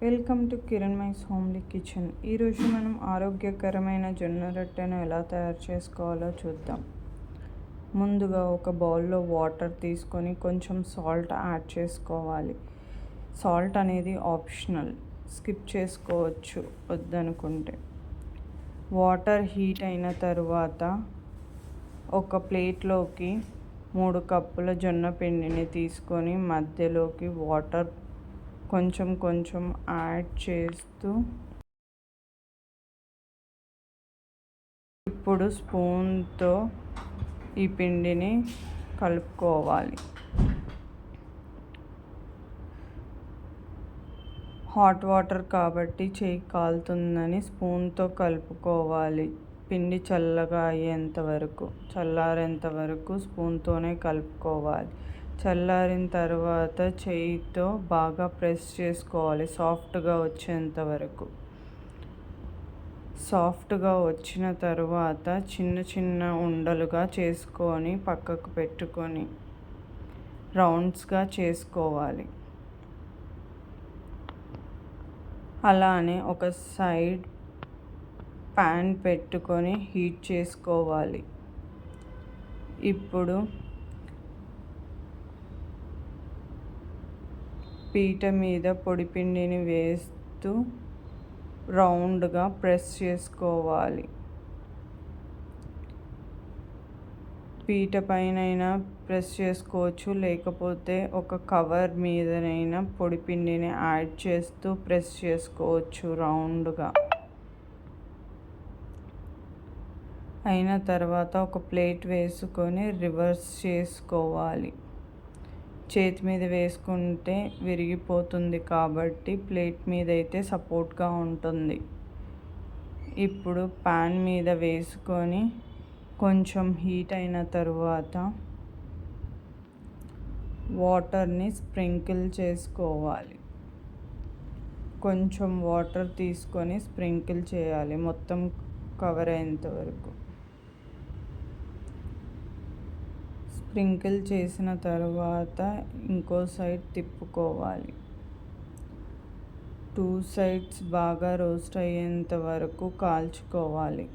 Welcome to Kiran మైస్ homely kitchen. ఈరోజు మనం ఆరోగ్యకరమైన జొన్న రొట్టెను ఎలా తయారు చేసుకోవాలో చూద్దాం. ముందుగా ఒక బౌల్లో వాటర్ తీసుకొని కొంచెం సాల్ట్ యాడ్ చేసుకోవాలి. సాల్ట్ అనేది ఆప్షనల్, స్కిప్ చేసుకోవచ్చు వద్దనుకుంటే. వాటర్ హీట్ అయిన తర్వాత ఒక ప్లేట్లోకి 3 కప్పుల జొన్న పిండిని తీసుకొని మధ్యలోకి వాటర్ కొంచెం కొంచెం యాడ్ చేస్తూ ఇప్పుడు స్పూన్తో ఈ పిండిని కలుపుకోవాలి. హాట్ వాటర్ కాబట్టి చేయి కాలుతుందని స్పూన్తో కలుపుకోవాలి. పిండి చల్లారేంత వరకు స్పూన్తోనే కలుపుకోవాలి. చల్లారిన తర్వాత చేయితో బాగా ప్రెస్ చేసుకోవాలి సాఫ్ట్గా వచ్చేంత వరకు. సాఫ్ట్గా వచ్చిన తర్వాత చిన్న చిన్న ఉండలుగా చేసుకొని పక్కకు పెట్టుకొని రౌండ్స్గా చేసుకోవాలి. అలానే ఒక సైడ్ ప్యాన్ పెట్టుకొని హీట్ చేసుకోవాలి. ఇప్పుడు పీట మీద పొడిపిండిని వేస్తూ రౌండ్గా ప్రెస్ చేసుకోవాలి. పీట పైనైనా ప్రెస్ చేసుకోవచ్చు, లేకపోతే ఒక కవర్ మీదనైనా పొడిపిండిని యాడ్ చేస్తూ ప్రెస్ చేసుకోవచ్చు రౌండ్గా. అయిన తర్వాత ఒక ప్లేట్ వేసుకొని రివర్స్ చేసుకోవాలి. చేతి మీద వేసుకుంటే విరిగిపోతుంది కాబట్టి ప్లేట్ మీద అయితే సపోర్ట్గా ఉంటుంది. ఇప్పుడు ప్యాన్ మీద వేసుకొని కొంచెం హీట్ అయిన తర్వాత వాటర్ని స్ప్రింకిల్ చేసుకోవాలి. కొంచెం వాటర్ తీసుకొని స్ప్రింకిల్ చేయాలి మొత్తం కవర్ అయ్యేంత వరకు. స్ప్రింకిల్ చేసిన తర్వాత ఇంకో సైడ్ తిప్పుకోవాలి. 2 సైడ్స్ బాగా రోస్ట్ అయ్యేంత వరకు కాల్చుకోవాలి.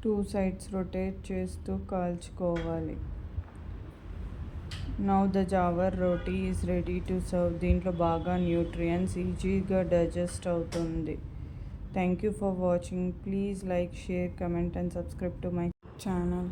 టూ సైడ్స్ రొటేట్ చేస్తూ కాల్చుకోవాలి. Now the Jewar roti is ready to serve. దీంట్లో బాగా న్యూట్రియంట్స్ ఈజీగా డైజెస్ట్ అవుతుంది. Thank you for watching. Please like, share, comment and subscribe to my channel.